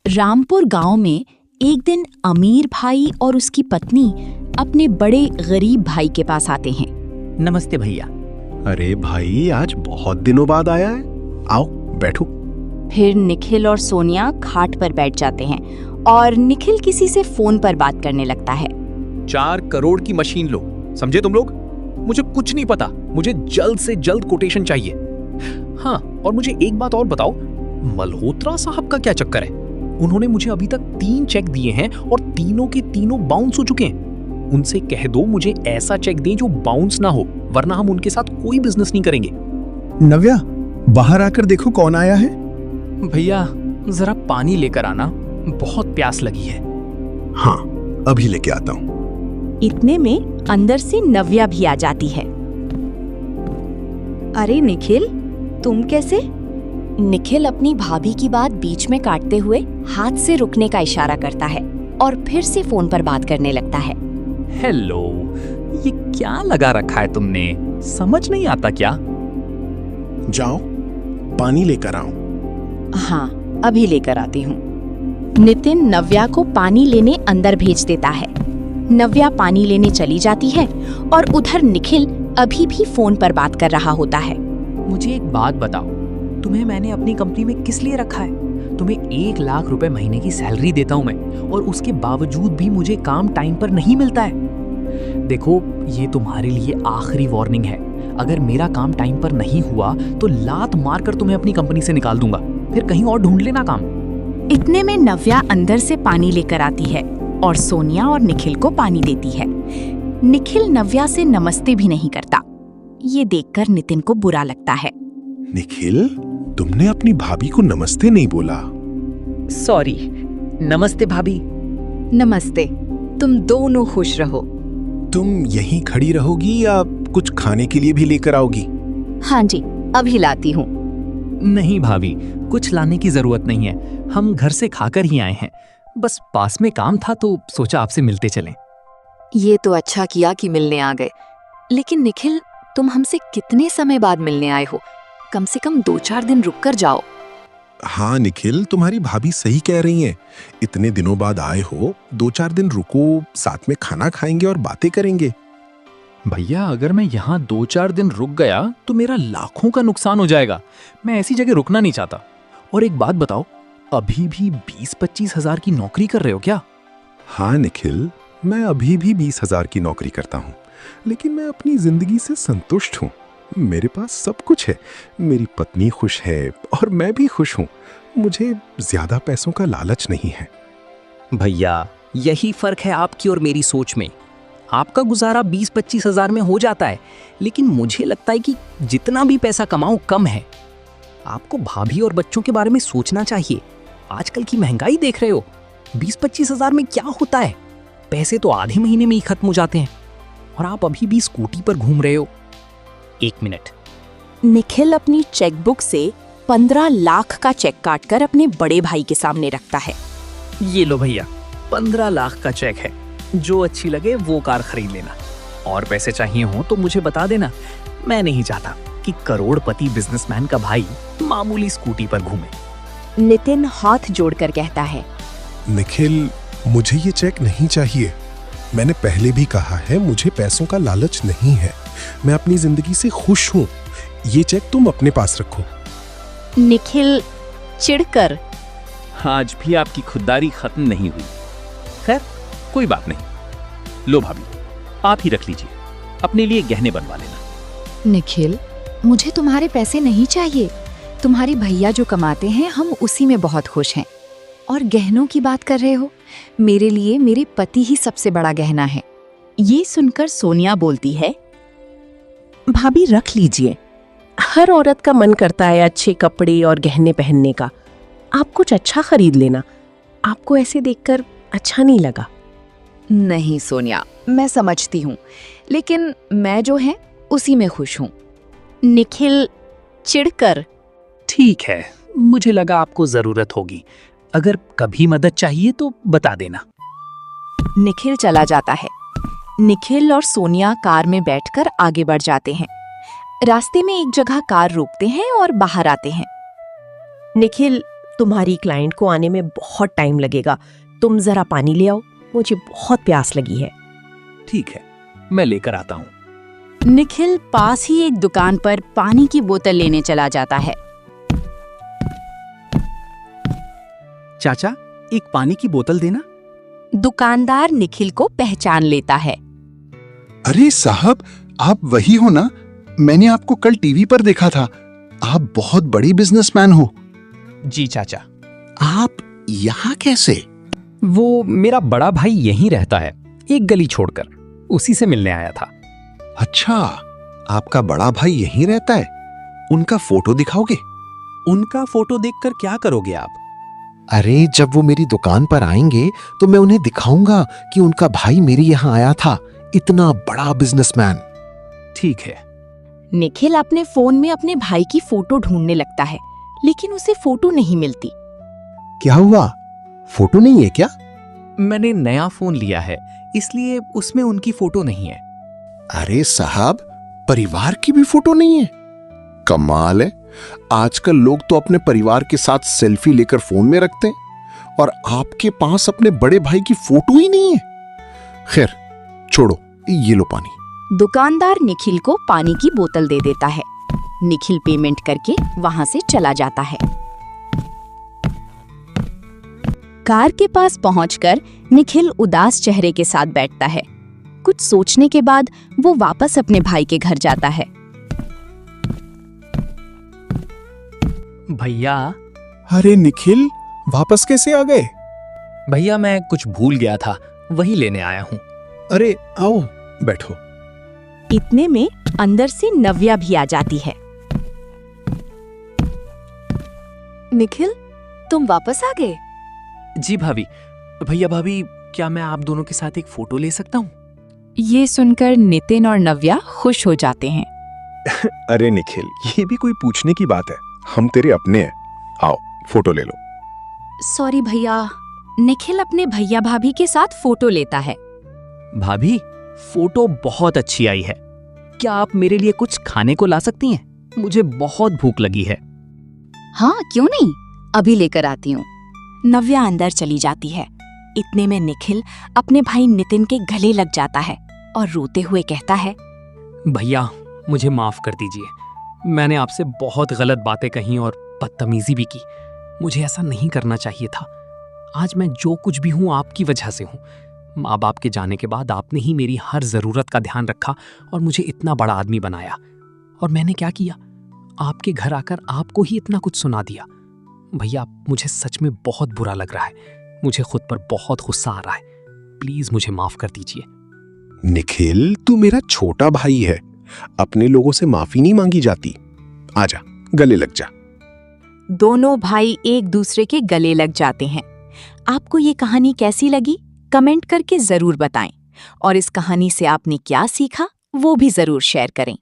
रामपुर गांव में एक दिन अमीर भाई और उसकी पत्नी अपने बड़े गरीब भाई के पास आते हैं। नमस्ते भैया। अरे भाई, आज बहुत दिनों बाद आया है। आओ बैठो। फिर निखिल और सोनिया खाट पर बैठ जाते हैं और निखिल किसी से फोन पर बात करने लगता है। 4 करोड़ की मशीन लो, समझे तुम लोग? मुझे कुछ नहीं पता, मुझे जल्द से जल्द कोटेशन चाहिए। हाँ, और मुझे एक बात और बताओ, मल्होत्रा साहब का क्या चक्कर है? उन्होंने मुझे अभी तक 3 चेक दिए हैं और तीनों के तीनों बाउंस हो चुके हैं। उनसे कह दो मुझे ऐसा चेक दें जो बाउंस ना हो, वरना हम उनके साथ कोई बिजनेस नहीं करेंगे। नव्या, बाहर आकर देखो कौन आया है। भैया जरा पानी लेकर आना, बहुत प्यास लगी है। हाँ, अभी लेके आता हूँ। इतने में अंदर से नव्या भी आ जाती है। अरे निखिल, तुम कैसे? निखिल अपनी भाभी की बात बीच में काटते हुए हाथ से रुकने का इशारा करता है और फिर से फोन पर बात करने लगता है। हेलो, ये क्या लगा रखा है तुमने? समझ नहीं आता क्या? जाओ पानी लेकर आओ। हाँ, अभी लेकर आती हूँ। नितिन नव्या को पानी लेने अंदर भेज देता है। नव्या पानी लेने चली जाती है और उधर निखिल अभी भी फोन पर बात कर रहा होता है। मुझे एक बात बताओ, तुम्हें मैंने अपनी कंपनी में किस लिए रखा है? तुम्हें 1 लाख रुपए महीने की सैलरी देता हूं मैं, और उसके बावजूद भी मुझे काम टाइम पर नहीं मिलता है। देखो, ये तुम्हारे लिए आखिरी वार्निंग है। अगर मेरा काम टाइम पर नहीं हुआ तो लात मारकर तुम्हें अपनी कंपनी से निकाल दूंगा। फिर कहीं और ढूंढ लेना काम। इतने में नव्या अंदर से पानी लेकर आती है और सोनिया और निखिल को पानी देती है। निखिल नव्या से नमस्ते भी नहीं करता। ये देखकर नितिन को बुरा लगता है। निखिल, तुमने अपनी भाभी को नमस्ते नहीं बोला। सॉरी। नमस्ते भाभी। नमस्ते। तुम दोनों खुश रहो। तुम यहीं खड़ी रहोगी या कुछ खाने के लिए भी लेकर आओगी? हाँ जी, अभी लाती हूँ। नहीं भाभी, कुछ लाने की जरूरत नहीं है। हम घर से खाकर ही आए हैं। बस पास में काम था तो सोचा आपसे मिलते चलें। ये तो अच्छा किया कि मिलने आ गए। लेकिन निखिल, तुम हमसे कितने समय बाद मिलने आए हो? कम से कम 2-4 दिन रुक कर जाओ। हाँ निखिल, तुम्हारी भाभी सही कह रही हैं। इतने दिनों बाद आए हो, 2-4 दिन रुको, साथ में खाना खाएंगे और बातें करेंगे। भैया, अगर मैं यहाँ 2-4 दिन रुक गया तो मेरा लाखों का नुकसान हो जाएगा। मैं ऐसी जगह रुकना नहीं चाहता। और एक बात बताओ, अभी भी 20-25 हजार की नौकरी कर रहे हो क्या? हाँ निखिल, मैं अभी भी 20,000 की नौकरी करता हूँ, लेकिन मैं अपनी जिंदगी से संतुष्ट हूँ। मेरे पास सब कुछ है, मेरी पत्नी खुश है और मैं भी खुश हूँ। मुझे ज्यादा पैसों का लालच नहीं है। भैया, यही फर्क है आपकी और मेरी सोच में। आपका गुजारा 20-25 हजार में हो जाता है, लेकिन मुझे लगता है कि जितना भी पैसा कमाऊं कम है। आपको भाभी और बच्चों के बारे में सोचना चाहिए। आजकल की महंगाई देख रहे हो। 20-25 हजार में क्या होता है? पैसे तो आधे महीने में ही खत्म हो जाते हैं, और आप अभी भी स्कूटी पर घूम रहे हो। 1 मिनट। निखिल अपनी चेकबुक से 15 लाख का चेक काटकर अपने बड़े भाई के सामने रखता है। ये लो भैया, 15 लाख का चेक है। जो अच्छी लगे वो कार खरीद लेना। और पैसे चाहिए हो तो मुझे बता देना। मैं नहीं चाहता कि करोड़पति बिजनेसमैन का भाई मामूली स्कूटी पर घूमे। नितिन हाथ जोड़कर कहता है। निखिल, मुझे ये चेक नहीं चाहिए। मैंने पहले भी कहा है, मुझे पैसों का लालच नहीं है। मैं अपनी जिंदगी से खुश हूँ। ये चेक तुम अपने पास रखो। निखिल चिढ़कर, आज भी आपकी खुददारी खत्म नहीं हुई। खैर, कोई बात नहीं। लो भाभी, आप ही रख लीजिए, अपने लिए गहने बनवा लेना। निखिल, मुझे तुम्हारे पैसे नहीं चाहिए। तुम्हारे भैया जो कमाते हैं, हम उसी में बहुत खुश हैं। और गहनों की बात कर रहे हो? मेरे लिए मेरे पति ही सबसे बड़ा गहना है। ये सुनकर सोनिया बोलती है। भाभी रख लीजिए। हर औरत का मन करता है अच्छे कपड़े और गहने पहनने का। आप कुछ अच्छा खरीद लेना। आपको ऐसे देखकर अच्छा नहीं लगा? नहीं सोनिया, मैं समझती हूँ, लेकिन मैं जो है उसी में खुश हूँ। निखिल चिढ़कर, ठीक है, मुझे लगा आपको जरूरत होगी। अगर कभी मदद चाहिए तो बता देना। निखिल चला जाता है। निखिल और सोनिया कार में बैठकर आगे बढ़ जाते हैं। रास्ते में एक जगह कार रोकते हैं और बाहर आते हैं। निखिल, तुम्हारी क्लाइंट को आने में बहुत टाइम लगेगा। तुम जरा पानी ले आओ, मुझे बहुत प्यास लगी है। ठीक है, मैं लेकर आता हूँ। निखिल पास ही एक दुकान पर पानी की बोतल लेने चला जाता है। चाचा, एक पानी की बोतल देना। दुकानदार निखिल को पहचान लेता है। अरे साहब, आप वही हो ना? मैंने आपको कल टीवी पर देखा था। आप बहुत बड़ी बिजनेसमैन हो। जी चाचा। आप यहाँ कैसे? वो मेरा बड़ा भाई यहीं रहता है, एक गली छोड़कर। उसी से मिलने आया था। अच्छा, आपका बड़ा भाई यहीं रहता है? उनका फोटो दिखाओगे? उनका फोटो देखकर क्या करोगे आप? अरे, जब वो मेरी दुकान पर आएंगे तो मैं उन्हें दिखाऊंगा कि उनका भाई मेरे यहाँ आया था, इतना बड़ा बिजनेसमैन। ठीक है। निखिल अपने फोन में अपने भाई की फोटो ढूंढने लगता है, लेकिन उसे फोटो नहीं मिलती। क्या हुआ? फोटो नहीं है क्या? मैंने नया फोन लिया है, इसलिए उसमें उनकी फोटो नहीं है। अरे साहब, परिवार की भी फोटो नहीं है? कमाल है। आजकल लोग तो अपने परिवार के साथ सेल्फी लेकर फोन में रखते हैं, और आपके पास अपने बड़े भाई की फोटो ही नहीं है। खैर, छोड़ो, ये लो पानी। दुकानदार निखिल को पानी की बोतल दे देता है। निखिल पेमेंट करके वहां से चला जाता है। कार के पास पहुंचकर निखिल उदास चेहरे के साथ बैठता है। कुछ सोचने के बाद वो वापस अपने भाई के घर जाता है। भैया। अरे निखिल, वापस कैसे आ गए? भैया, मैं कुछ भूल गया था, वही लेने आया हूँ। अरे आओ, बैठो। इतने में अंदर से नव्या भी आ जाती है। निखिल, तुम वापस आ गए? जी भाभी। भैया भाभी, क्या मैं आप दोनों के साथ एक फोटो ले सकता हूँ? ये सुनकर नितिन और नव्या खुश हो जाते हैं। अरे निखिल, ये भी कोई पूछने की बात है? हम तेरे अपने हैं। आओ, फोटो ले लो। सॉरी भैया। निखिल अपने भैया भाभी के साथ फोटो लेता है। भाभी, फोटो बहुत अच्छी आई है। क्या आप मेरे लिए कुछ खाने को ला सकती हैं? मुझे बहुत भूख लगी है। हाँ, क्यों नहीं, अभी लेकर आती हूँ। नव्या अंदर चली जाती है। इतने में निखिल अपने भाई नितिन के गले लग जाता है और रोते हुए कहता है, भैया, मुझे माफ कर दीजिए। मैंने आपसे बहुत गलत बातें कही और बदतमीजी भी की। मुझे ऐसा नहीं करना चाहिए था। आज मैं जो कुछ भी हूँ आपकी वजह से हूँ। माँ बाप के जाने के बाद आपने ही मेरी हर जरूरत का ध्यान रखा और मुझे इतना बड़ा आदमी बनाया। और मैंने क्या किया? आपके घर आकर आपको ही इतना कुछ सुना दिया। भैया, मुझे सच में बहुत बुरा लग रहा है। मुझे खुद पर बहुत गुस्सा आ रहा है। प्लीज मुझे माफ कर दीजिए। निखिल, तू मेरा छोटा भाई है। अपने लोगों से माफी नहीं मांगी जाती। आजा, गले लग जा। दोनों भाई एक दूसरे के गले लग जाते हैं। आपको ये कहानी कैसी लगी? कमेंट करके जरूर बताएं। और इस कहानी से आपने क्या सीखा वो भी जरूर शेयर करें।